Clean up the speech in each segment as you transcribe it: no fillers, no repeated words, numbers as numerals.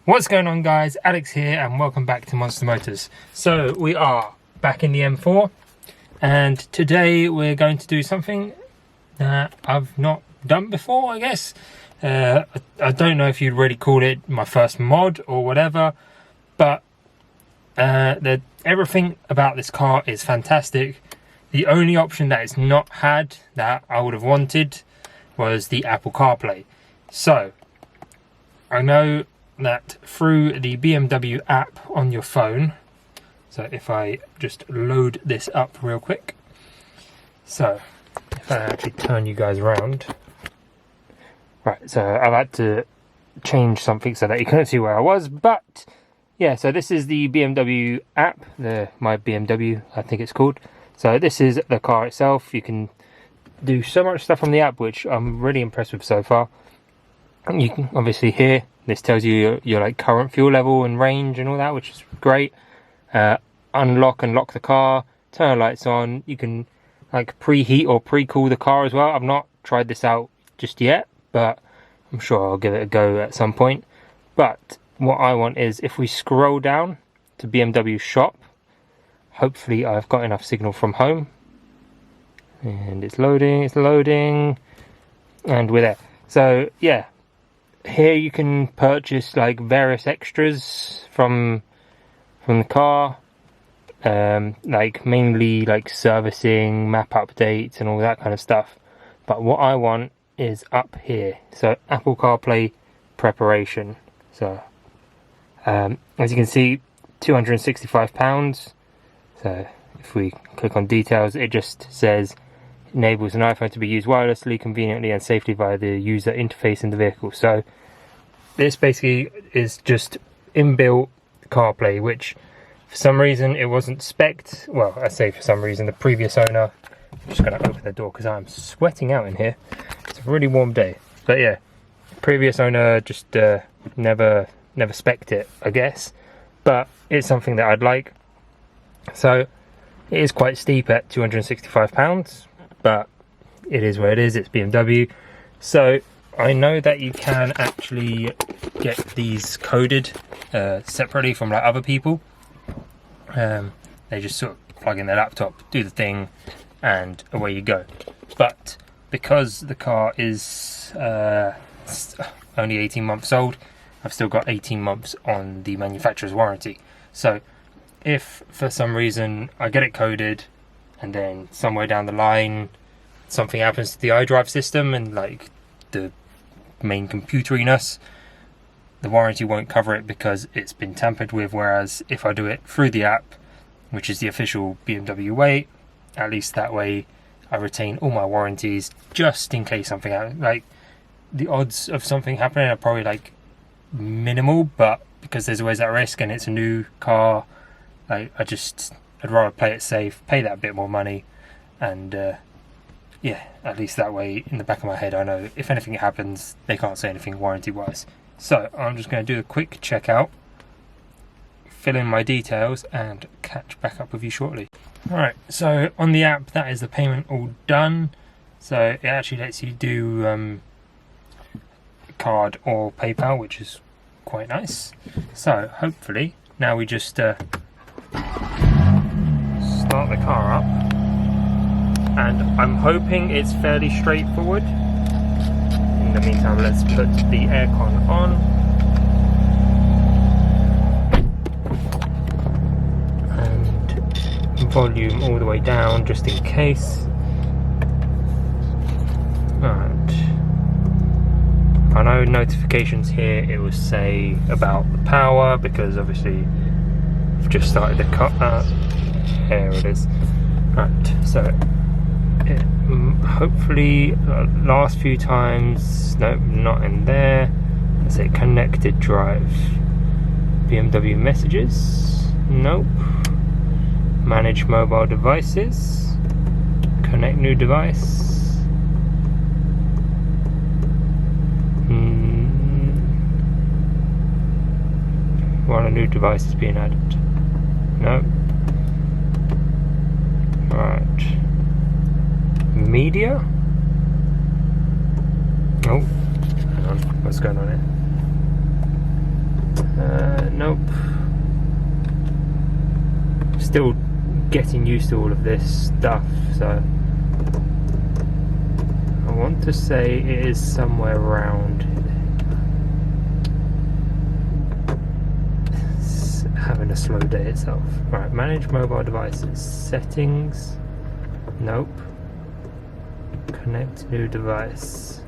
What's going on, guys? Alex here and welcome back to Monster Motors. So we are back in the M4 and today we're going to do something that I've not done before, I guess. I don't know if you'd really call it my first mod or whatever, but everything about this car is fantastic. The only option that it's not had that I would have wanted was the Apple Carplay. So I know that through the BMW app on your phone, so if I just load this up real quick, so if I actually turn you guys around, right, so I've had to change something so that you couldn't see where I was, but yeah, so this is the BMW app, the MyBMW I think it's called. So this is the car itself. You can do so much stuff on the app which I'm really impressed with so far. You can obviously here, this tells you your like current fuel level and range and all that, which is great. Unlock and lock the car, turn the lights on. You can like preheat or pre-cool the car as well. I've not tried this out just yet, but I'm sure I'll give it a go at some point. But what I want is, if we scroll down to BMW shop, hopefully I've got enough signal from home. And it's loading, and we're there. So yeah, here you can purchase like various extras from the car, like mainly like servicing, map updates and all that kind of stuff. But what I want is up here, so Apple CarPlay preparation. So as you can see, £265. So if we click on details, it just says enables an iPhone to be used wirelessly, conveniently and safely via the user interface in the vehicle. So this basically is just inbuilt CarPlay, which for some reason it wasn't spec'd. Well, I say for some reason, the previous owner, I'm just going to open the door because I'm sweating out in here. It's a really warm day. But yeah, previous owner just never spec'd it, I guess. But it's something that I'd like. So it is quite steep at £265, but it is where it is. It's BMW. So I know that you can actually get these coded separately from like other people. They just sort of plug in their laptop, do the thing, and away you go. But because the car is only 18 months old, I've still got 18 months on the manufacturer's warranty. So if for some reason I get it coded and then somewhere down the line something happens to the iDrive system and like the main computeriness, the warranty won't cover it because it's been tampered with. Whereas if I do it through the app, which is the official BMW way, at least that way I retain all my warranties just in case something happens. Like the odds of something happening are probably like minimal, but because there's always that risk and it's a new car, I'd rather play it safe, pay that bit more money, and yeah, at least that way in the back of my head I know if anything happens they can't say anything warranty wise. So I'm just going to do a quick checkout, fill in my details and catch back up with you shortly. Alright, so on the app that is the payment all done. So it actually lets you do card or PayPal, which is quite nice. So hopefully now we just start the car up, and I'm hoping it's fairly straightforward. In the meantime, let's put the aircon on and volume all the way down just in case. Alright, I know notifications here it will say about the power because obviously I've just started the car. Here it is. Right, so it, hopefully last few times, nope, not in there. Let's say connected drive. BMW messages, nope. Manage mobile devices, connect new device. While a new device is being added. Nope. Right. Media? Oh, hang on, what's going on here? Nope. Still getting used to all of this stuff, so I want to say it is somewhere around. It's having a slow day itself. Right, manage mobile devices. Settings. Nope. Connect new device.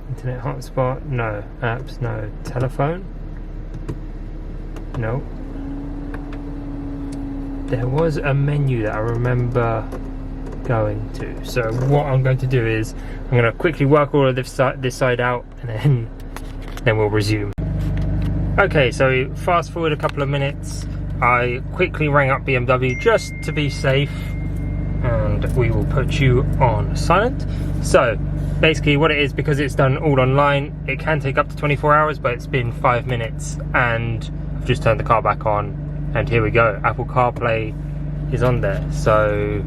Internet hotspot. No. Apps. No. Telephone. Nope. There was a menu that I remember going to. So what I'm going to do is I'm going to quickly work all of this side out, and then we'll resume. Okay, so fast forward a couple of minutes. I quickly rang up BMW just to be safe, and we will put you on silent. So basically what it is, because it's done all online, it can take up to 24 hours, but it's been 5 minutes, and I've just turned the car back on. And here we go, Apple CarPlay is on there. So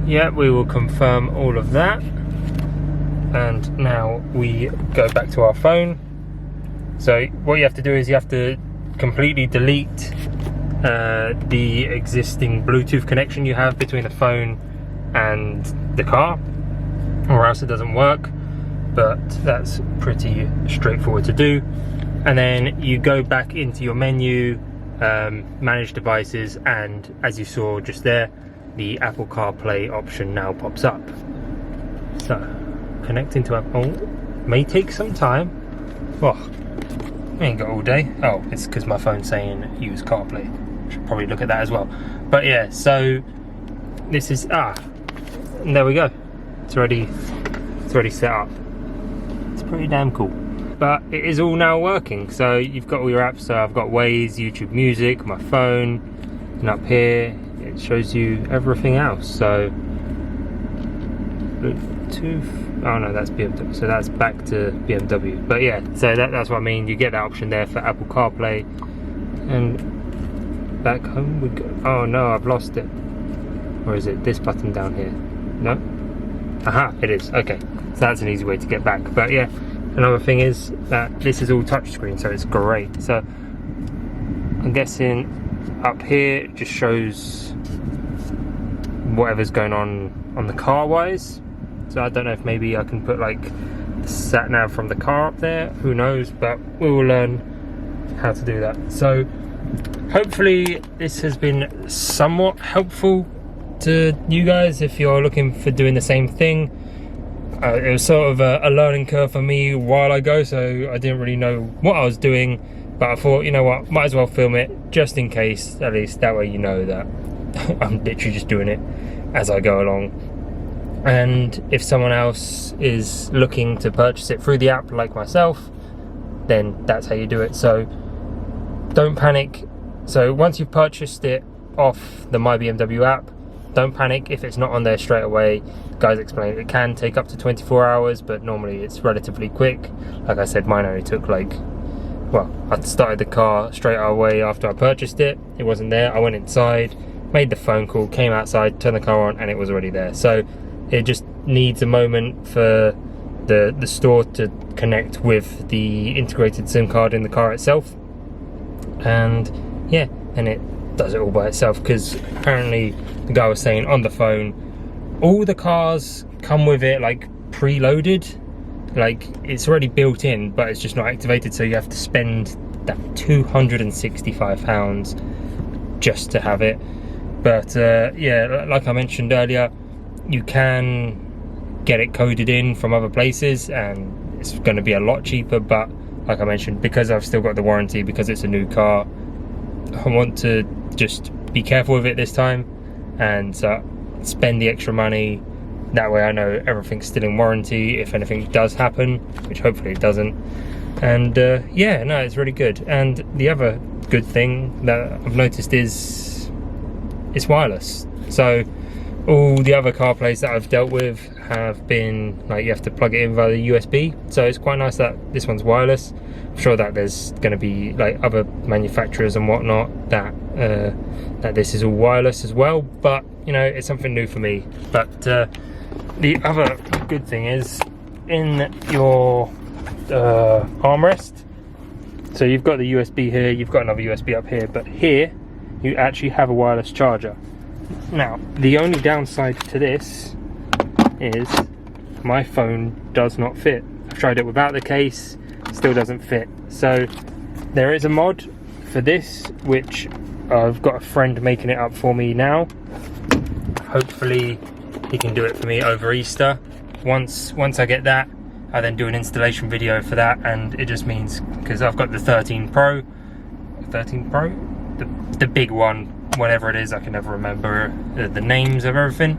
yeah, we will confirm all of that. And now we go back to our phone. So what you have to do is you have to completely delete the existing Bluetooth connection you have between the phone and the car, or else it doesn't work. But that's pretty straightforward to do. And then you go back into your menu, manage devices, and as you saw just there, the Apple CarPlay option now pops up. So connecting to Apple may take some time. Oh, I ain't got all day. Oh, it's because my phone's saying use CarPlay. Should probably look at that as well. But yeah, so this is and there we go. It's already set up. It's pretty damn cool. But it is all now working. So you've got all your apps. So I've got Waze, YouTube Music, my phone, and up here it shows you everything else. So Bluetooth. Oh no, that's BMW. So that's back to BMW. But yeah, so that's what I mean. You get that option there for Apple CarPlay, and back home we go. Oh no, I've lost it. Or is it this button down here? No. Aha, it is. Okay, so that's an easy way to get back. But yeah. Another thing is that this is all touchscreen, so it's great. So I'm guessing up here it just shows whatever's going on the car wise. So I don't know if maybe I can put like the sat nav from the car up there, who knows, but we will learn how to do that. So hopefully this has been somewhat helpful to you guys if you're looking for doing the same thing. It was sort of a learning curve for me a while ago, so I didn't really know what I was doing, but I thought, you know what, might as well film it just in case, at least that way you know that I'm literally just doing it as I go along. And if someone else is looking to purchase it through the app like myself, then that's how you do it. So don't panic. So once you've purchased it off the MyBMW app, don't panic if it's not on there straight away. Guys explained it can take up to 24 hours, but normally it's relatively quick. Like I said, mine only took I started the car straight away after I purchased it. It wasn't there. I went inside, made the phone call, came outside, turned the car on, and it was already there. So it just needs a moment for the store to connect with the integrated SIM card in the car itself. And yeah, and it does it all by itself, because apparently the guy was saying on the phone, all the cars come with it like preloaded, like it's already built in, but it's just not activated, so you have to spend that £265 just to have it. But yeah, like I mentioned earlier, you can get it coded in from other places and it's going to be a lot cheaper, but like I mentioned, because I've still got the warranty, because it's a new car, I want to just be careful with it this time and spend the extra money. That way I know everything's still in warranty if anything does happen, which hopefully it doesn't. And yeah, no, it's really good. And the other good thing that I've noticed is it's wireless. So all the other CarPlays that I've dealt with have been like you have to plug it in via the USB, so it's quite nice that this one's wireless. I'm sure that there's going to be like other manufacturers and whatnot that this is all wireless as well, but you know, it's something new for me. But the other good thing is in your armrest, So you've got the USB here, you've got another USB up here, but here you actually have a wireless charger. Now, the only downside to this is my phone does not fit. I've tried it without the case, still doesn't fit. So there is a mod for this, which I've got a friend making it up for me now. Hopefully he can do it for me over Easter. Once I get that, I then do an installation video for that, and it just means, because I've got the 13 Pro, the big one, whatever it is, I can never remember the names of everything.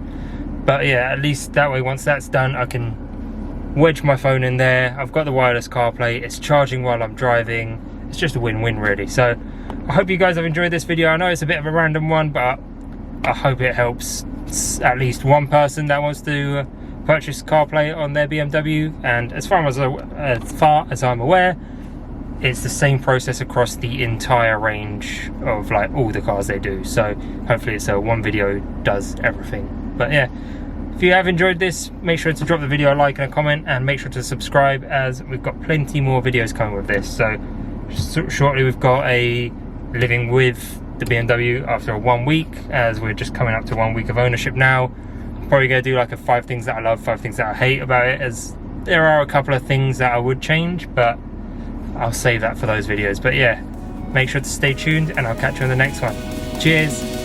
But yeah, at least that way, once that's done, I can wedge my phone in there. I've got the wireless CarPlay, it's charging while I'm driving. It's just a win-win really. So I hope you guys have enjoyed this video. I know it's a bit of a random one, but I hope it helps at least one person that wants to purchase CarPlay on their BMW. And as far as I'm aware, it's the same process across the entire range of like all the cars they do. So hopefully it's one video does everything. But yeah, if you have enjoyed this, make sure to drop the video a like and a comment, and make sure to subscribe, as we've got plenty more videos coming with this. So shortly we've got a living with the BMW after 1 week, as we're just coming up to 1 week of ownership now. I'm probably going to do like a 5 things that I love, 5 things that I hate about it, as there are a couple of things that I would change, but I'll save that for those videos. But yeah, make sure to stay tuned, and I'll catch you on the next one. Cheers.